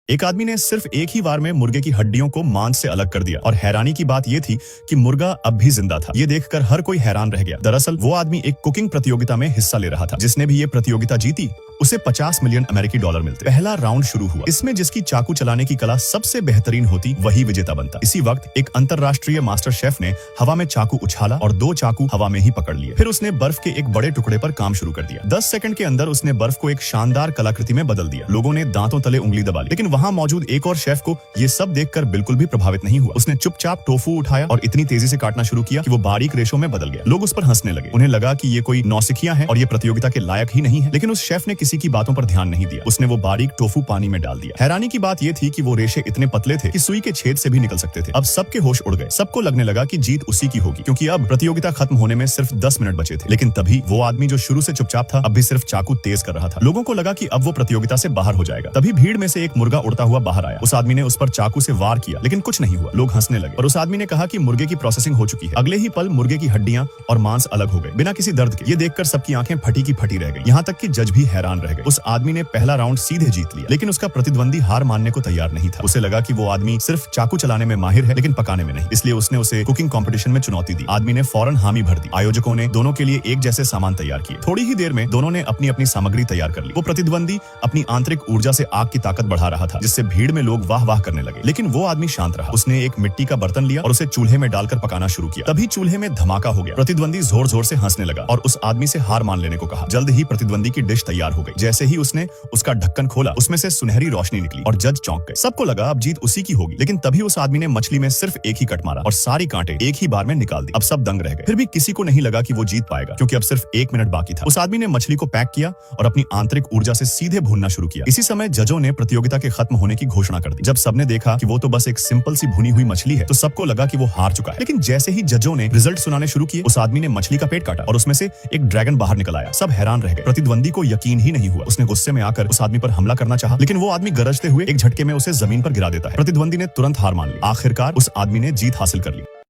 एक आदमी ने सिर्फ एक ही बार में मुर्गे की हड्डियों को मांस से अलग कर दिया और हैरानी की बात यह थी कि मुर्गा अब भी जिंदा था। ये देखकर हर कोई हैरान रह गया। दरअसल वो आदमी एक कुकिंग प्रतियोगिता में हिस्सा ले रहा था। जिसने भी ये प्रतियोगिता जीती उसे 50 मिलियन अमेरिकी डॉलर मिलते। पहला राउंड शुरू हुआ। इसमें जिसकी चाकू चलाने की कला सबसे बेहतरीन होती वही विजेता बनता। इसी वक्त एक अंतरराष्ट्रीय मास्टर शेफ ने हवा में चाकू उछाला और 2 चाकू हवा में ही पकड़ लिए। फिर उसने बर्फ के एक बड़े टुकड़े पर काम शुरू कर दिया। 10 सेकंड के अंदर उसने बर्फ को एक शानदार कलाकृति में बदल दिया। लोगों ने दांतों तले उंगली दबा ली, लेकिन वहां मौजूद एक और शेफ को ये सब देखकर बिल्कुल भी प्रभावित नहीं हुआ। उसने चुपचाप टोफू उठाया और इतनी तेजी से काटना शुरू किया कि वो बारीक रेशों में बदल गया। लोग उस पर हंसने लगे। उन्हें लगा कि ये कोई नौसिखिया है और ये प्रतियोगिता के लायक ही नहीं है। लेकिन उस शेफ ने किसी की बातों पर ध्यान नहीं दिया। उसने वो बारीक टोफू पानी में डाल दिया। हैरानी की बात ये थी कि वो रेशे इतने पतले थे कि सुई के छेद से भी निकल सकते थे। अब सबके होश उड़ गए। सबको लगने लगा कि जीत उसी की होगी, क्योंकि अब प्रतियोगिता खत्म होने में सिर्फ 10 मिनट बचे थे। लेकिन तभी वो आदमी जो शुरू से चुपचाप था अब भी सिर्फ चाकू तेज कर रहा था। लोगों को लगा कि अब वो प्रतियोगिता से बाहर हो जाएगा। तभी भीड़ में से एक मुर्गा उड़ता हुआ बाहर आया। उस आदमी ने उस पर चाकू से वार किया, लेकिन कुछ नहीं हुआ। लोग हंसने लगे और उस आदमी ने कहा कि मुर्गे की प्रोसेसिंग हो चुकी है। अगले ही पल मुर्गे की हड्डियां और मांस अलग हो गए बिना किसी दर्द के। ये देखकर सबकी आंखें फटी की फटी रह गई। यहाँ तक कि जज भी हैरान रह गए। उस आदमी ने पहला राउंड सीधे जीत लिया, लेकिन उसका प्रतिद्वंदी हार मानने को तैयार नहीं था। उसे लगा कि वो आदमी सिर्फ चाकू चलाने में माहिर है, लेकिन पकाने में नहीं। इसलिए उसने उसे कुकिंग कंपटीशन में चुनौती दी। आदमी ने फौरन हामी भर दी। आयोजकों ने दोनों के लिए एक जैसे सामान तैयार किए। थोड़ी ही देर में दोनों ने अपनी अपनी सामग्री तैयार कर ली। वो प्रतिद्वंदी अपनी आंतरिक ऊर्जा से आग की ताकत बढ़ा रहा था, जिससे भीड़ में लोग वाह वाह करने लगे। लेकिन वो आदमी शांत रहा। उसने एक मिट्टी का बर्तन लिया और उसे चूल्हे में डालकर पकाना शुरू किया। तभी चूल्हे में धमाका हो गया। प्रतिद्वंदी जोर जोर से हंसने लगा और उस आदमी से हार मान लेने को कहा। जल्द ही प्रतिद्वंदी की डिश तैयार हो गई। जैसे ही उसने उसका ढक्कन खोला, उसमें से सुनहरी रोशनी निकली और जज चौंक गए। सबको लगा अब जीत उसी की होगी। लेकिन तभी उस आदमी ने मछली में सिर्फ एक ही कट मारा और सारी कांटे एक ही बार में निकाल दी। अब सब दंग रह गए। फिर भी किसी को नहीं लगा कि वो जीत पाएगा, क्योंकि अब सिर्फ 1 मिनट बाकी था। उस आदमी ने मछली को पैक किया और अपनी आंतरिक ऊर्जा से सीधे भूनना शुरू किया। इसी समय जजों ने प्रतियोगिता के खत्म होने की घोषणा कर दी। जब सबने देखा कि वो तो बस एक सिंपल सी भुनी हुई मछली है, तो सबको लगा कि वो हार चुका है। लेकिन जैसे ही जजों ने रिजल्ट सुनाने शुरू किए, उस आदमी ने मछली का पेट काटा और उसमें से एक ड्रैगन बाहर निकल आया। सब हैरान रह गए। प्रतिद्वंदी को यकीन ही नहीं हुआ। उसने गुस्से में आकर उस आदमी पर हमला करना चाहा, लेकिन वो आदमी गरजते हुए एक झटके में उसे जमीन पर गिरा देता है। प्रतिद्वंदी ने तुरंत हार मान ली। आखिरकार उस आदमी ने जीत हासिल कर ली।